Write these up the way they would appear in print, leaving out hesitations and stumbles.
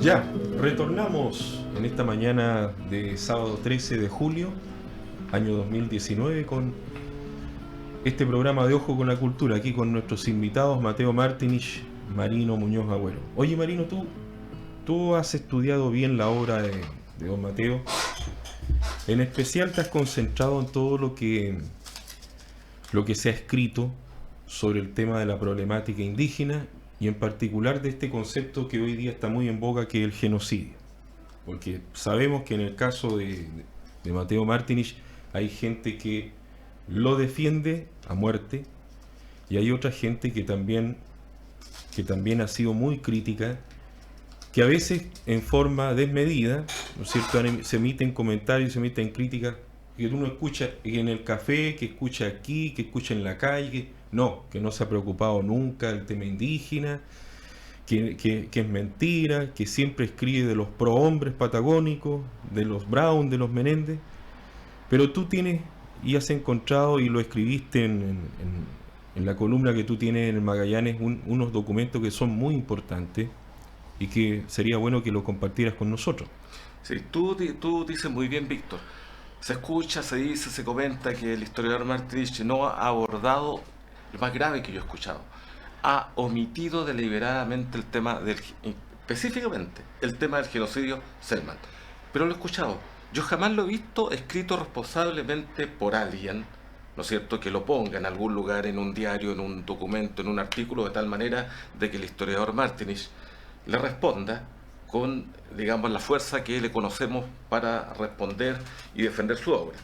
Ya, retornamos en esta mañana de sábado 13 de julio, año 2019, con este programa de Ojo con la Cultura, aquí con nuestros invitados Mateo Martinich, Marino Muñoz Agüero. Oye Marino, tú has estudiado bien la obra de don Mateo. En especial te has concentrado en todo lo que se ha escrito sobre el tema de la problemática indígena y en particular de este concepto que hoy día está muy en boga, que es el genocidio. Porque sabemos que en el caso de Mateo Martinich hay gente que lo defiende a muerte y hay otra gente que también ha sido muy crítica, que a veces en forma desmedida, ¿no es cierto?, se emiten comentarios, se emiten críticas que uno escucha en el café, que escucha aquí, que escucha en la calle, que no se ha preocupado nunca del tema indígena, que es mentira, que siempre escribe de los prohombres patagónicos, de los Brown, de los Menéndez. Pero tú tienes y has encontrado, y lo escribiste en la columna que tú tienes en el Magallanes, unos documentos que son muy importantes y que sería bueno que lo compartieras con nosotros. Sí, tú dices muy bien, Víctor. Se escucha, se dice, se comenta que el historiador Martinich no ha abordado lo más grave que yo he escuchado. Ha omitido deliberadamente el tema específicamente el tema del genocidio Selman. Pero lo he escuchado. Yo jamás lo he visto escrito responsablemente por alguien, ¿no es cierto?, que lo ponga en algún lugar, en un diario, en un documento, en un artículo, de tal manera de que el historiador Martinich le responda con, digamos, la fuerza que le conocemos para responder y defender su obra.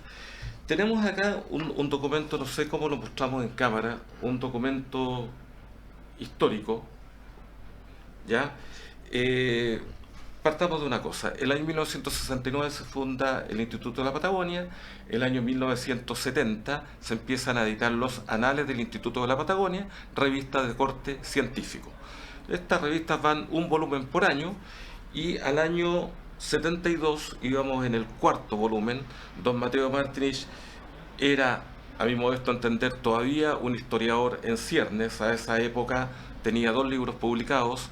Tenemos acá un documento, no sé cómo lo mostramos en cámara, un documento histórico, ¿ya? Partamos de una cosa. El año 1969 se funda el Instituto de la Patagonia. El año 1970 se empiezan a editar los Anales del Instituto de la Patagonia, revistas de corte científico. Estas revistas van un volumen por año y al año 72 íbamos en el cuarto volumen. Don Mateo Martinich era, a mi modesto entender, todavía un historiador en ciernes. A esa época tenía 2 libros publicados,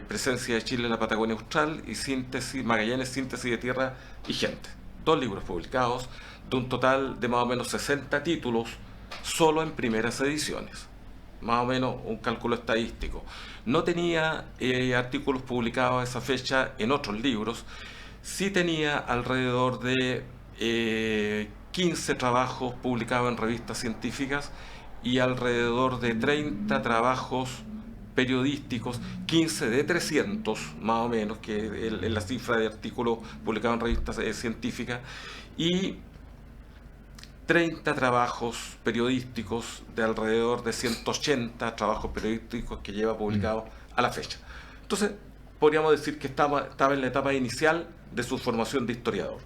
Presencia de Chile en la Patagonia Austral y Magallanes, Síntesis de Tierra y Gente. 2 libros publicados de un total de más o menos 60 títulos solo en primeras ediciones. Más o menos un cálculo estadístico. No tenía artículos publicados a esa fecha en otros libros. Sí tenía alrededor de 15 trabajos publicados en revistas científicas y alrededor de 30 trabajos periodísticos, 15 de 300 más o menos, que es la cifra de artículos publicados en revistas científicas, y 30 trabajos periodísticos de alrededor de 180 trabajos periodísticos que lleva publicados a la fecha. Entonces, podríamos decir que estaba en la etapa inicial de su formación de historiador.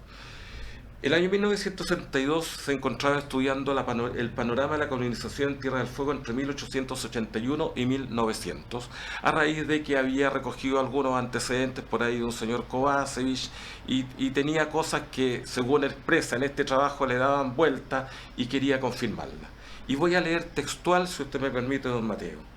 El año 1972 se encontraba estudiando el panorama de la colonización en Tierra del Fuego entre 1881 y 1900, a raíz de que había recogido algunos antecedentes por ahí de un señor Kovacevic y tenía cosas que, según expresa en este trabajo, le daban vuelta y quería confirmarlas. Y voy a leer textual, si usted me permite, don Mateo.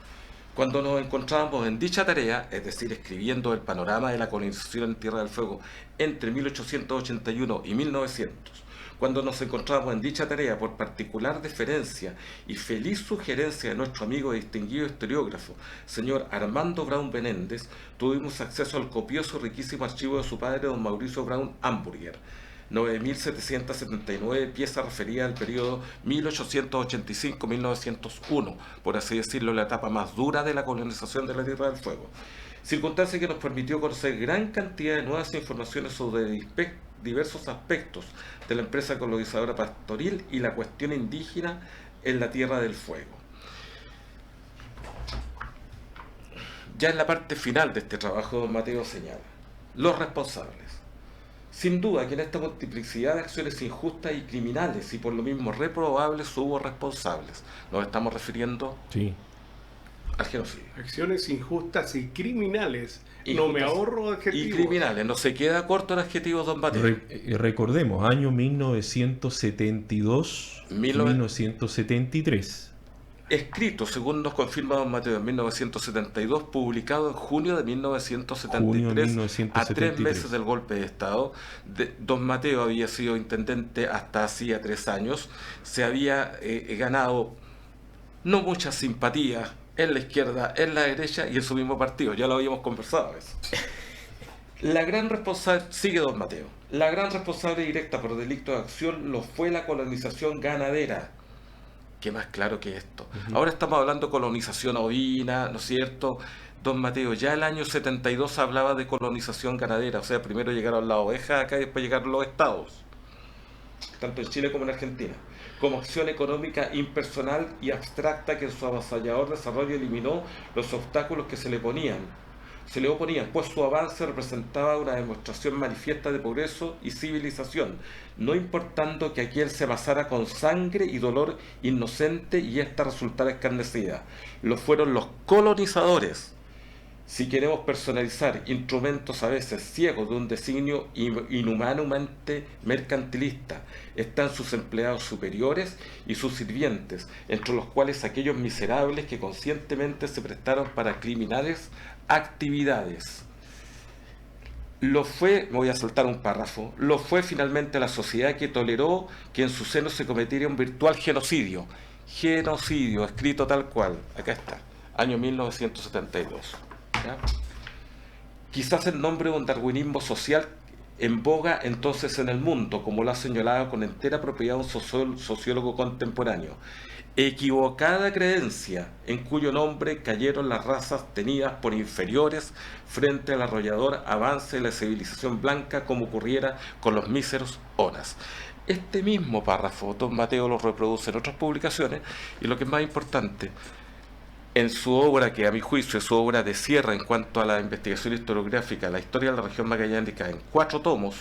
Cuando nos encontrábamos en dicha tarea, es decir, escribiendo el panorama de la colonización en Tierra del Fuego entre 1881 y 1900, cuando nos encontrábamos en dicha tarea, por particular deferencia y feliz sugerencia de nuestro amigo y distinguido historiógrafo, señor Armando Brown Menéndez, tuvimos acceso al copioso y riquísimo archivo de su padre, don Mauricio Brown Hamburger, 9.779 piezas referidas al periodo 1885-1901, por así decirlo, la etapa más dura de la colonización de la Tierra del Fuego. Circunstancia que nos permitió conocer gran cantidad de nuevas informaciones sobre diversos aspectos de la empresa colonizadora pastoril y la cuestión indígena en la Tierra del Fuego. Ya en la parte final de este trabajo, don Mateo señala: los responsables. Sin duda que en esta multiplicidad de acciones injustas y criminales y por lo mismo reprobables hubo responsables. Nos estamos refiriendo al genocidio. Acciones injustas y criminales. No me ahorro adjetivos. Y criminales. No se queda corto el adjetivo, don Mateo. Recordemos, año 1972, 1973. escrito, según nos confirma don Mateo, en 1972, publicado en junio de 1973, a 3 meses del golpe de Estado. Don Mateo había sido intendente hasta hacía 3 años, se había ganado no muchas simpatías en la izquierda, en la derecha y en su mismo partido, ya lo habíamos conversado eso. La gran responsable, sigue don Mateo, la gran responsable directa por delito de acción lo fue la colonización ganadera. ¿Qué más claro que esto? Ahora estamos hablando de colonización ovina, ¿no es cierto? Don Mateo, ya el año 72 hablaba de colonización ganadera, o sea, primero llegaron las ovejas acá y después llegaron los estados, tanto en Chile como en Argentina, como acción económica impersonal y abstracta que en su avasallador desarrollo eliminó los obstáculos que se le oponían, pues su avance representaba una demostración manifiesta de progreso y civilización, no importando que aquel se amasara con sangre y dolor inocente y ésta resultara escarnecida. Lo fueron los colonizadores, si queremos personalizar, instrumentos a veces ciegos de un designio inhumanamente mercantilista. Están sus empleados superiores y sus sirvientes, entre los cuales aquellos miserables que conscientemente se prestaron para criminales actividades. Lo fue, me voy a saltar un párrafo, lo fue finalmente la sociedad que toleró que en su seno se cometiera un virtual genocidio. Genocidio, escrito tal cual, acá está, año 1972. ¿Ya? Quizás en nombre de un darwinismo social en boga entonces en el mundo, como lo ha señalado con entera propiedad un sociólogo contemporáneo. Equivocada creencia en cuyo nombre cayeron las razas tenidas por inferiores frente al arrollador avance de la civilización blanca, como ocurriera con los míseros onas. Este mismo párrafo don Mateo lo reproduce en otras publicaciones, y lo que es más importante, en su obra, que a mi juicio es su obra de cierre en cuanto a la investigación historiográfica, la historia de la región magallánica, en 4 tomos,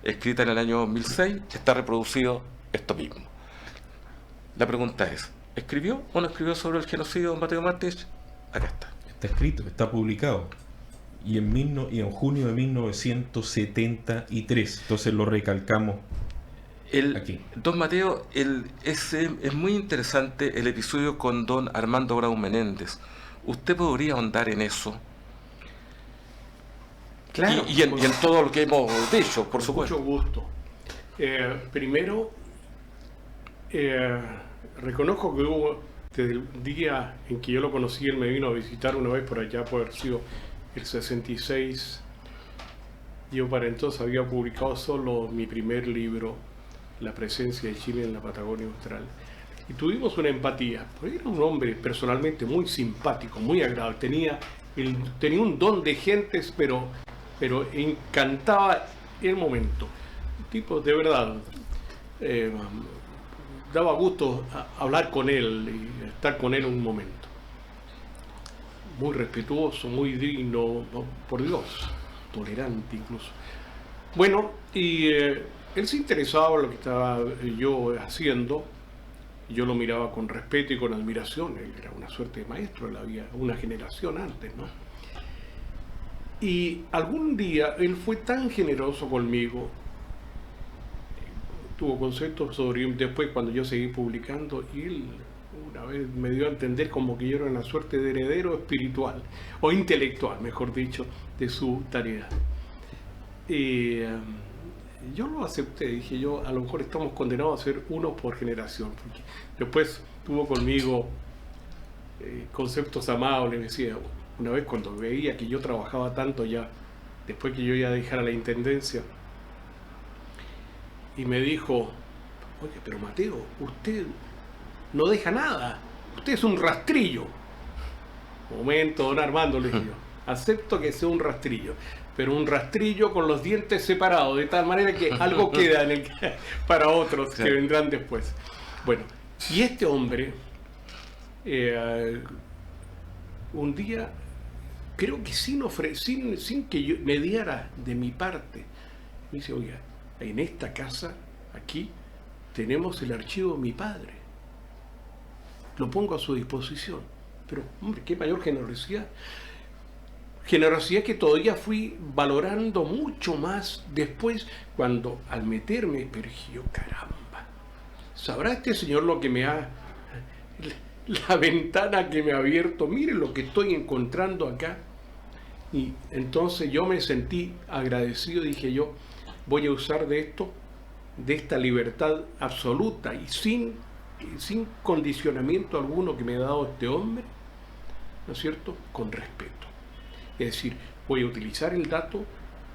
escrita en el año 2006, está reproducido esto mismo. La pregunta es, ¿escribió o no escribió sobre el genocidio don Mateo Martich? Acá está. Está escrito, está publicado. Y en junio de 1973, entonces lo recalcamos aquí. Don Mateo, es muy interesante el episodio con don Armando Bravo Menéndez. ¿Usted podría ahondar en eso? Claro. Y en todo lo que hemos dicho, por supuesto. Mucho gusto. Primero, reconozco que hubo, desde el día en que yo lo conocí, él me vino a visitar una vez por allá, por haber sido el 66. Yo para entonces había publicado solo mi primer libro, La presencia de Chile en la Patagonia Austral. Y tuvimos una empatía, porque era un hombre personalmente muy simpático, muy agradable. Tenía un don de gentes, pero encantaba el momento. Tipo, de verdad, daba gusto hablar con él y estar con él un momento. Muy respetuoso, muy digno, por Dios, tolerante incluso. Bueno, y él se interesaba en lo que estaba yo haciendo. Yo lo miraba con respeto y con admiración. Él era una suerte de maestro, él había una generación antes, ¿no? Y algún día él fue tan generoso conmigo, tuvo conceptos sobre después cuando yo seguí publicando, y él una vez me dio a entender como que yo era una suerte de heredero espiritual, o intelectual, mejor dicho, de su tarea. Y yo lo acepté, dije yo, a lo mejor estamos condenados a ser uno por generación, porque después tuvo conmigo conceptos amables. Me decía, una vez cuando veía que yo trabajaba tanto ya, después que yo ya dejara la intendencia, y me dijo, oye, pero Mateo, usted no deja nada, usted es un rastrillo. Momento, don Armando, le dije yo, acepto que sea un rastrillo, pero un rastrillo con los dientes separados, de tal manera que algo queda para otros que vendrán después. Bueno, y este hombre, un día, creo que sin que yo me diera de mi parte, me dice, oiga, en esta casa, aquí, tenemos el archivo de mi padre. Lo pongo a su disposición. Pero, hombre, qué mayor generosidad. Generosidad que todavía fui valorando mucho más después, cuando al meterme, pero dije yo, caramba, ¿sabrá este señor lo que me ha... la ventana que me ha abierto, mire lo que estoy encontrando acá. Y entonces yo me sentí agradecido, dije yo, voy a usar de esto, de esta libertad absoluta y sin condicionamiento alguno que me ha dado este hombre, ¿no es cierto?, con respeto. Es decir, voy a utilizar el dato,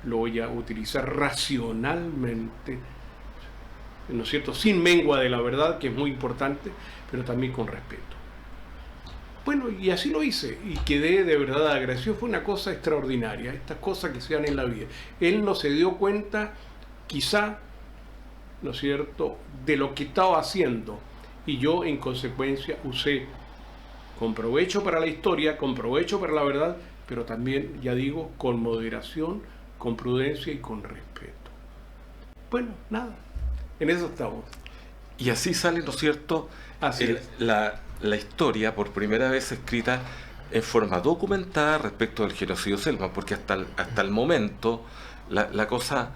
lo voy a utilizar racionalmente, ¿no es cierto?, sin mengua de la verdad, que es muy importante, pero también con respeto. Bueno, y así lo hice, y quedé de verdad agradecido. Fue una cosa extraordinaria, estas cosas que se dan en la vida. Él no se dio cuenta, quizá, ¿no es cierto?, de lo que estaba haciendo, y yo en consecuencia usé con provecho para la historia, con provecho para la verdad, pero también, ya digo, con moderación, con prudencia y con respeto. Bueno, nada, en eso estamos. Y así sale, ¿no es cierto?, la historia por primera vez escrita en forma documentada respecto del genocidio Selma, porque hasta el momento la cosa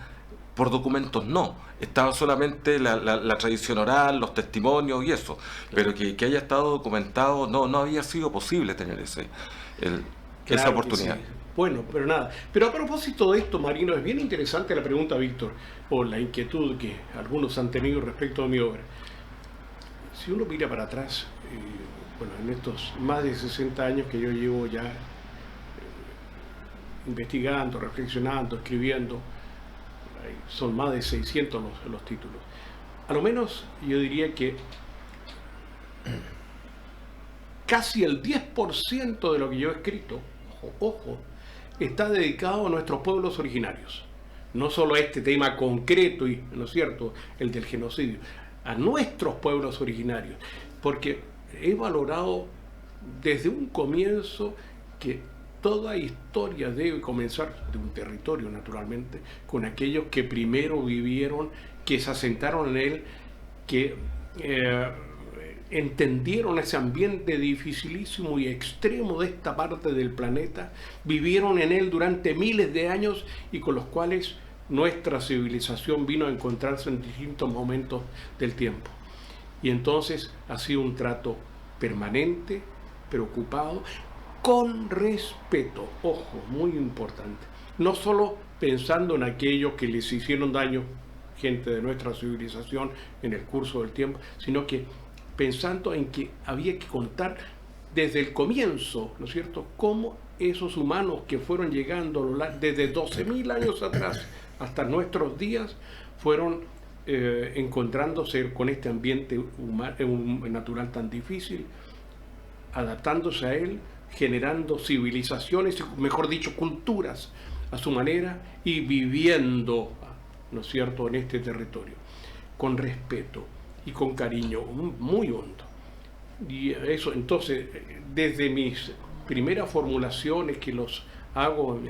por documentos no, estaba solamente la tradición oral, los testimonios y eso, pero que haya estado documentado no había sido posible tener esa oportunidad. Sí. Bueno, pero nada. Pero a propósito de esto, Marino, es bien interesante la pregunta, Víctor, o la inquietud que algunos han tenido respecto a mi obra. Si uno mira para atrás, bueno, en estos más de 60 años que yo llevo ya investigando, reflexionando, escribiendo, son más de 600 los títulos. A lo menos yo diría que casi el 10% de lo que yo he escrito, ojo, está dedicado a nuestros pueblos originarios. No solo a este tema concreto, ¿no es cierto?, el del genocidio, a nuestros pueblos originarios, porque he valorado desde un comienzo que toda historia debe comenzar de un territorio, naturalmente, con aquellos que primero vivieron, que se asentaron en él, que entendieron ese ambiente dificilísimo y extremo de esta parte del planeta, vivieron en él durante miles de años y con los cuales nuestra civilización vino a encontrarse en distintos momentos del tiempo. Y entonces ha sido un trato permanente, preocupado, con respeto, ojo, muy importante. No solo pensando en aquellos que les hicieron daño, gente de nuestra civilización, en el curso del tiempo, sino que pensando en que había que contar desde el comienzo, ¿no es cierto?, cómo esos humanos que fueron llegando desde 12.000 años atrás hasta nuestros días fueron encontrándose con este ambiente natural tan difícil, adaptándose a él, generando civilizaciones, mejor dicho, culturas a su manera y viviendo, ¿no es cierto?, en este territorio, con respeto y con cariño muy hondo. Y eso, entonces, desde mis primeras formulaciones que los hago,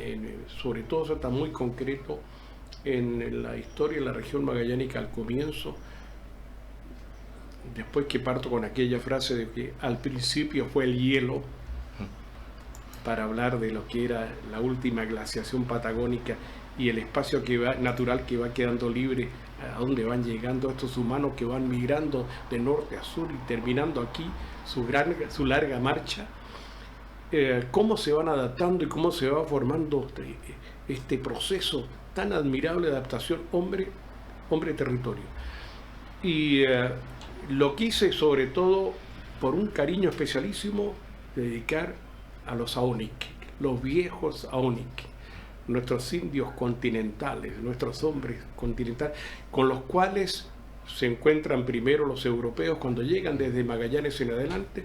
sobre todo eso está muy concreto en la historia de la región magallánica al comienzo, después que parto con aquella frase de que al principio fue el hielo, para hablar de lo que era la última glaciación patagónica y el espacio natural que va quedando libre, a donde van llegando estos humanos que van migrando de norte a sur y terminando aquí su larga marcha, cómo se van adaptando y cómo se va formando este proceso tan admirable de adaptación hombre-territorio. Y lo quise sobre todo por un cariño especialísimo dedicar a los Aónic, los viejos Aónic, nuestros indios continentales, nuestros hombres continentales, con los cuales se encuentran primero los europeos cuando llegan desde Magallanes en adelante,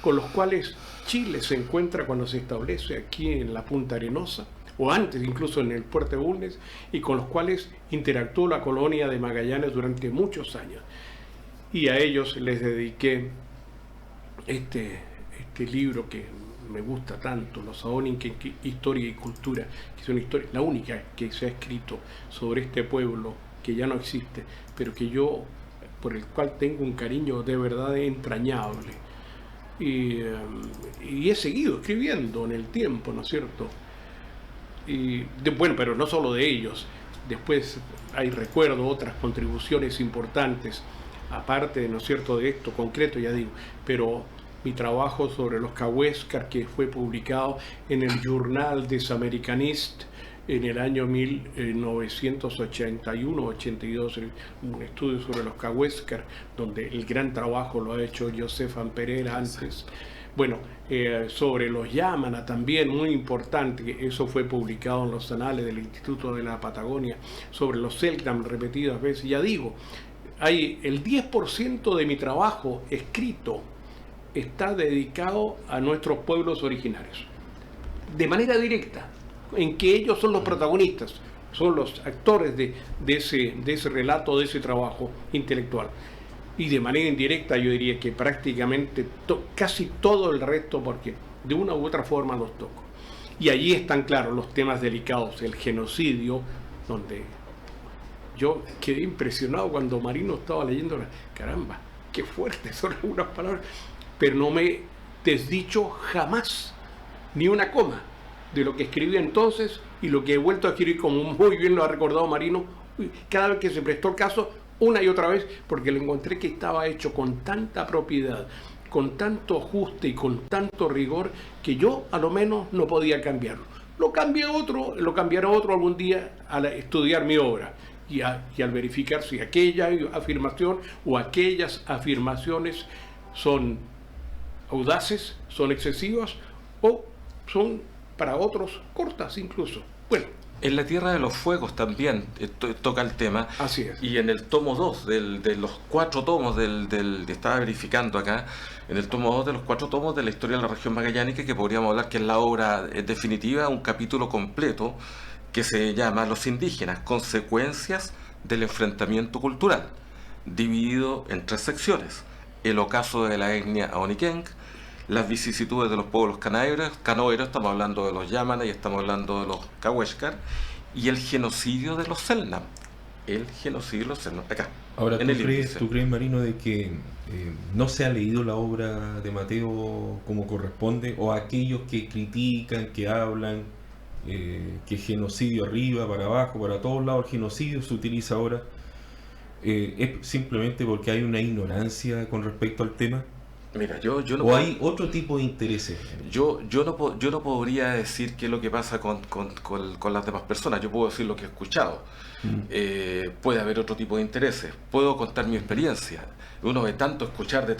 con los cuales Chile se encuentra cuando se establece aquí en la Punta Arenosa, o antes incluso en el Puerto de Bulnes, y con los cuales interactuó la colonia de Magallanes durante muchos años. Y a ellos les dediqué este libro que me gusta tanto, Los Aónic, Historia y Cultura, que es una historia, la única que se ha escrito sobre este pueblo que ya no existe, pero que yo, por el cual tengo un cariño de verdad entrañable. Y he seguido escribiendo en el tiempo, ¿no es cierto? Bueno, pero no solo de ellos, después hay, recuerdo, otras contribuciones importantes, aparte, ¿no es cierto?, de esto concreto, ya digo, pero mi trabajo sobre los Cahuéscar, que fue publicado en el Journal des Americanistes en el año 1981-82, un estudio sobre los Cahuéscar, donde el gran trabajo lo ha hecho Joseph Pereira antes. Bueno, sobre los Yamana también, muy importante, que eso fue publicado en los anales del Instituto de la Patagonia, sobre los Selknam repetidas veces. Ya digo, hay el 10% de mi trabajo escrito está dedicado a nuestros pueblos originarios, de manera directa, en que ellos son los protagonistas, son los actores de ese relato, de ese trabajo intelectual. Y de manera indirecta yo diría que prácticamente casi todo el resto, porque de una u otra forma los toco. Y allí están claros los temas delicados, el genocidio, donde yo quedé impresionado cuando Marino estaba leyendo, caramba, qué fuertes son algunas palabras, pero no me he desdicho jamás ni una coma de lo que escribí entonces y lo que he vuelto a escribir, como muy bien lo ha recordado Marino, cada vez que se prestó el caso, una y otra vez, porque lo encontré que estaba hecho con tanta propiedad, con tanto ajuste y con tanto rigor, que yo a lo menos no podía cambiarlo. Lo cambiará otro algún día al estudiar mi obra y al verificar si aquella afirmación o aquellas afirmaciones son audaces, son excesivas o son para otros cortas incluso. Bueno. En la Tierra de los Fuegos también toca el tema. Así es. Y en el tomo 2 de los 4 tomos estaba verificando acá, en el tomo 2 de los 4 tomos de la historia de la región magallánica, que podríamos hablar que es la obra definitiva, un capítulo completo que se llama Los indígenas, consecuencias del enfrentamiento cultural, dividido en 3 secciones: el ocaso de la etnia Aonikenk, las vicisitudes de los pueblos canoeros, estamos hablando de los Yamana y estamos hablando de los Cahuéscar, y el genocidio de los Selknam. Acá. Ahora, ¿tú crees, Marino, de que no se ha leído la obra de Mateo como corresponde? ¿O aquellos que critican, que hablan, que genocidio arriba, para abajo, para todos lados, el genocidio se utiliza ahora, es simplemente porque hay una ignorancia con respecto al tema? Mira, yo no ¿O hay otro tipo de intereses? Yo no podría decir qué es lo que pasa con las demás personas. Yo puedo decir lo que he escuchado. Puede haber otro tipo de intereses. Puedo contar mi experiencia. Uno de tanto escuchar, sí,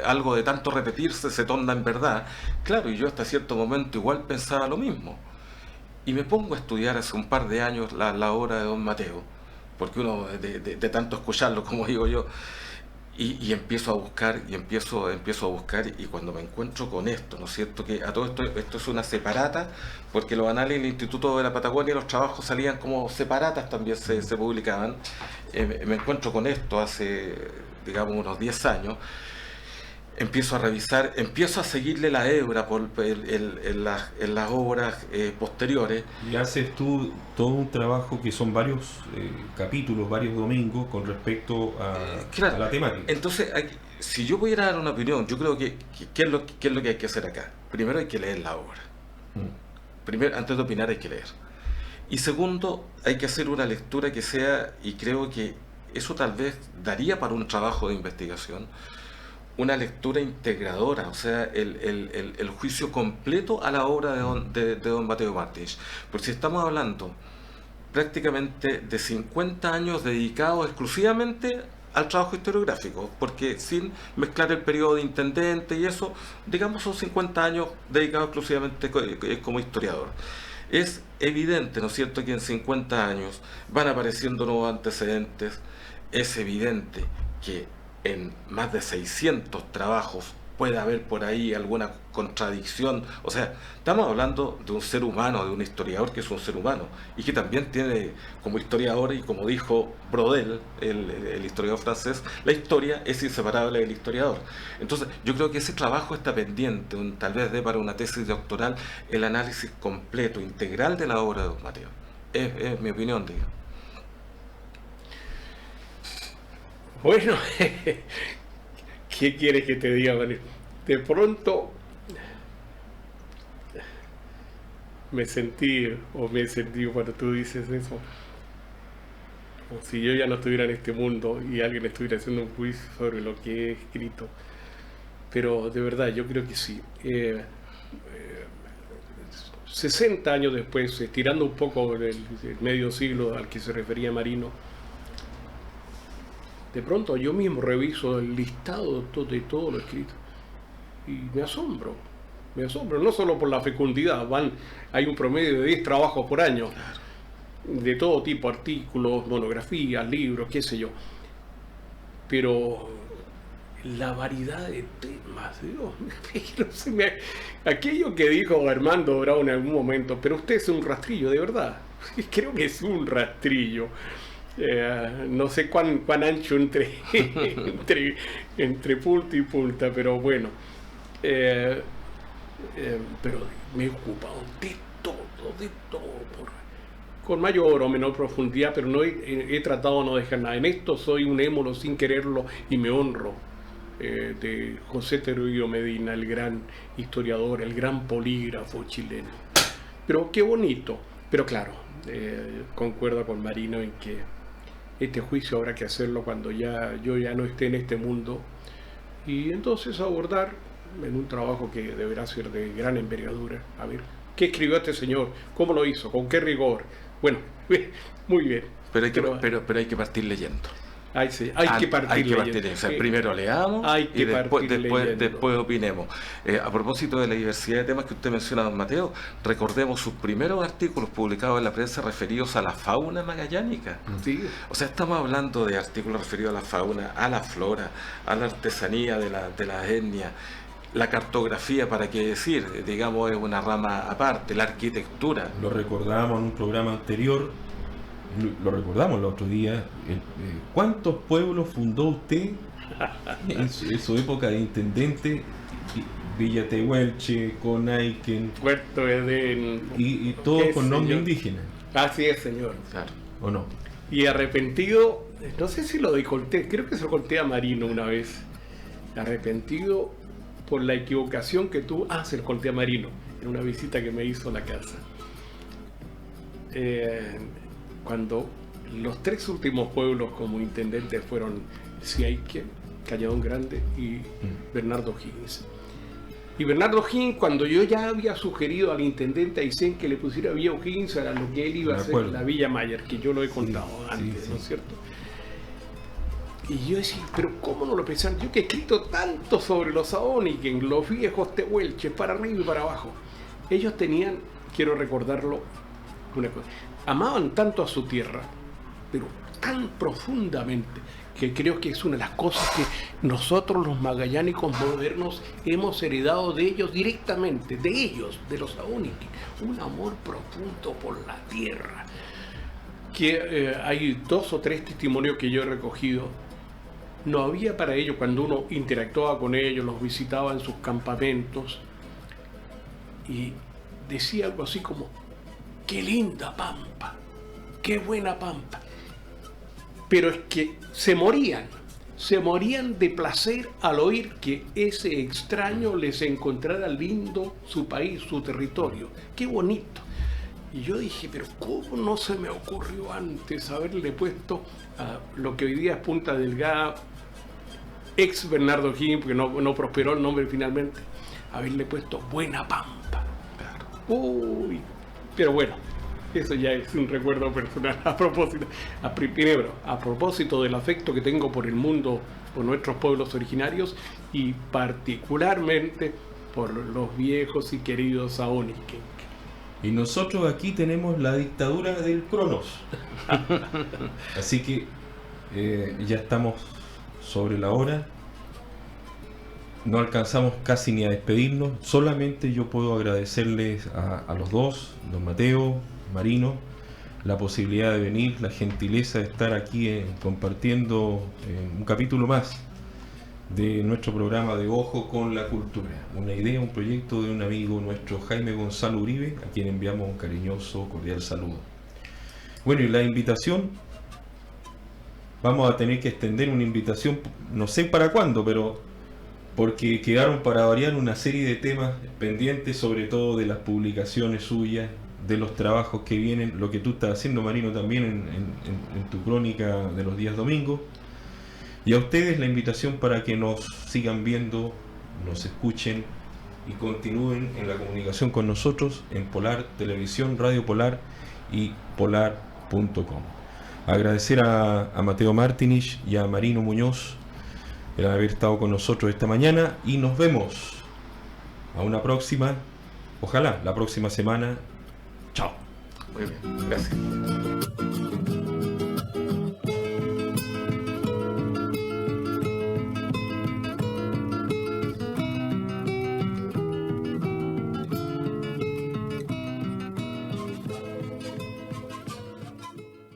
algo de tanto repetirse se torna en verdad. Claro, y yo hasta cierto momento igual pensaba lo mismo. Y me pongo a estudiar hace un par de años la obra de Don Mateo, porque uno de tanto escucharlo, como digo yo, y empiezo a buscar, y cuando me encuentro con esto, ¿no es cierto? Que a todo esto es una separata, porque los anales del Instituto de la Patagonia, los trabajos salían como separatas, también se publicaban. Me encuentro con esto hace, digamos, unos 10 años. Empiezo a revisar, empiezo a seguirle la hebra en las obras posteriores. Y haces tú todo un trabajo que son varios capítulos, varios domingos con respecto a la temática. Entonces, si yo pudiera dar una opinión, yo creo que ¿qué es lo que hay que hacer acá? Primero hay que leer la obra. Primero, antes de opinar hay que leer. Y segundo, hay que hacer una lectura que sea, y creo que eso tal vez daría para un trabajo de investigación, una lectura integradora, o sea, el juicio completo a la obra de don Mateo Martins. Porque si estamos hablando prácticamente de 50 años dedicados exclusivamente al trabajo historiográfico, porque sin mezclar el periodo de intendente y eso, digamos, son 50 años dedicados exclusivamente como historiador. Es evidente, ¿no es cierto?, que en 50 años van apareciendo nuevos antecedentes. Es evidente que en más de 600 trabajos puede haber por ahí alguna contradicción. O sea, estamos hablando de un ser humano, de un historiador que es un ser humano y que también tiene como historiador, y como dijo Brodel, el historiador francés, la historia es inseparable del historiador. Entonces yo creo que ese trabajo está pendiente, tal vez dé para una tesis doctoral, el análisis completo, integral de la obra de don Mateo. Es mi opinión, digo. Bueno, ¿qué quieres que te diga, Manuel? De pronto me sentí cuando tú dices eso, como si yo ya no estuviera en este mundo y alguien estuviera haciendo un juicio sobre lo que he escrito. pero de verdad yo creo que sí. 60 años después, estirando un poco el medio siglo al que se refería Marino, de pronto yo mismo reviso el listado de todo lo escrito y me asombro, no solo por la fecundidad, hay un promedio de 10 trabajos por año, de todo tipo, artículos, monografías, libros, qué sé yo, pero la variedad de temas, Dios, aquello que dijo Armando Brown en algún momento, pero usted es un rastrillo, de verdad, creo que es un rastrillo. No sé cuán ancho entre punta y punta, pero bueno, pero me he ocupado de todo, con mayor o menor profundidad, pero no he tratado de no dejar nada. En esto soy un émulo sin quererlo y me honro de José Teruello Medina, el gran historiador, el gran polígrafo chileno. Pero qué bonito, pero claro, concuerdo con Marino en que este juicio habrá que hacerlo cuando yo ya no esté en este mundo, y entonces abordar en un trabajo que deberá ser de gran envergadura. A ver, ¿qué escribió este señor? ¿Cómo lo hizo? ¿Con qué rigor? Bueno, muy bien. Pero hay que partir leyendo. Hay que partir leyendo. O sea, primero leamos y después opinemos. A propósito de la diversidad de temas que usted menciona, don Mateo, recordemos sus primeros artículos publicados en la prensa referidos a la fauna magallánica. Sí. O sea, estamos hablando de artículos referidos a la fauna, a la flora, a la artesanía de las etnias, la cartografía, para qué decir, digamos, es una rama aparte, la arquitectura. Lo recordábamos en un programa anterior, lo recordamos el otro día. ¿Cuántos pueblos fundó usted en su época de intendente? Villa Tehuelche, Conaiken, Puerto Edén, y todos con nombre indígena. Así es, señor. Claro. ¿O no? Y arrepentido, no sé si lo conté, creo que se lo conté a Marino una vez. Arrepentido por la equivocación que tuvo. Se lo conté a Marino en una visita que me hizo a la casa. Cuando los 3 últimos pueblos como intendentes fueron Siaique, Cañadón Grande y Bernardo Higgins. Y Bernardo Higgins, cuando yo ya había sugerido al intendente Aysén que le pusiera Villa O'Higgins a lo que él iba a hacer la Villa Mayer, que yo lo he contado antes, ¿no es cierto? Y yo decía, pero ¿cómo no lo pensaron? Yo que he escrito tanto sobre los Aoniken, los viejos tehuelches, para arriba y para abajo. Ellos tenían, quiero recordarlo, una cosa, amaban tanto a su tierra, pero tan profundamente, que creo que es una de las cosas que nosotros los magallánicos modernos hemos heredado de ellos directamente, de los Aoniken, un amor profundo por la tierra. Que hay 2 o 3 testimonios que yo he recogido. No había para ellos, cuando uno interactuaba con ellos, los visitaba en sus campamentos, y decía algo así como: qué linda pampa, qué buena pampa. Pero es que se morían de placer al oír que ese extraño les encontrara lindo su país, su territorio. Qué bonito. Y yo dije, pero ¿cómo no se me ocurrió antes haberle puesto a lo que hoy día es Punta Delgada, ex Bernardo Higgins, porque no prosperó el nombre finalmente, haberle puesto Buena Pampa? Uy, pero bueno, eso ya es un recuerdo personal. A propósito del afecto que tengo por el mundo, por nuestros pueblos originarios, y particularmente por los viejos y queridos Aoniken. Y nosotros aquí tenemos la dictadura del Cronos. Así que ya estamos sobre la hora. No alcanzamos casi ni a despedirnos. Solamente yo puedo agradecerles a los dos, don Mateo, Marino, la posibilidad de venir, la gentileza de estar aquí compartiendo un capítulo más de nuestro programa de Ojo con la Cultura. Una idea, un proyecto de un amigo nuestro, Jaime Gonzalo Uribe, a quien enviamos un cariñoso, cordial saludo. Bueno, y la invitación, vamos a tener que extender una invitación, no sé para cuándo, pero porque quedaron para variar una serie de temas pendientes, sobre todo de las publicaciones suyas, de los trabajos que vienen, lo que tú estás haciendo, Marino, también en tu crónica de los días domingos. Y a ustedes la invitación para que nos sigan viendo nos escuchen y continúen en la comunicación con nosotros en Polar Televisión, Radio Polar y polar.com. Agradecer a Mateo Martinich y a Marino Muñoz el haber estado con nosotros esta mañana, y nos vemos a una próxima, ojalá la próxima semana. Chao. Muy bien, gracias.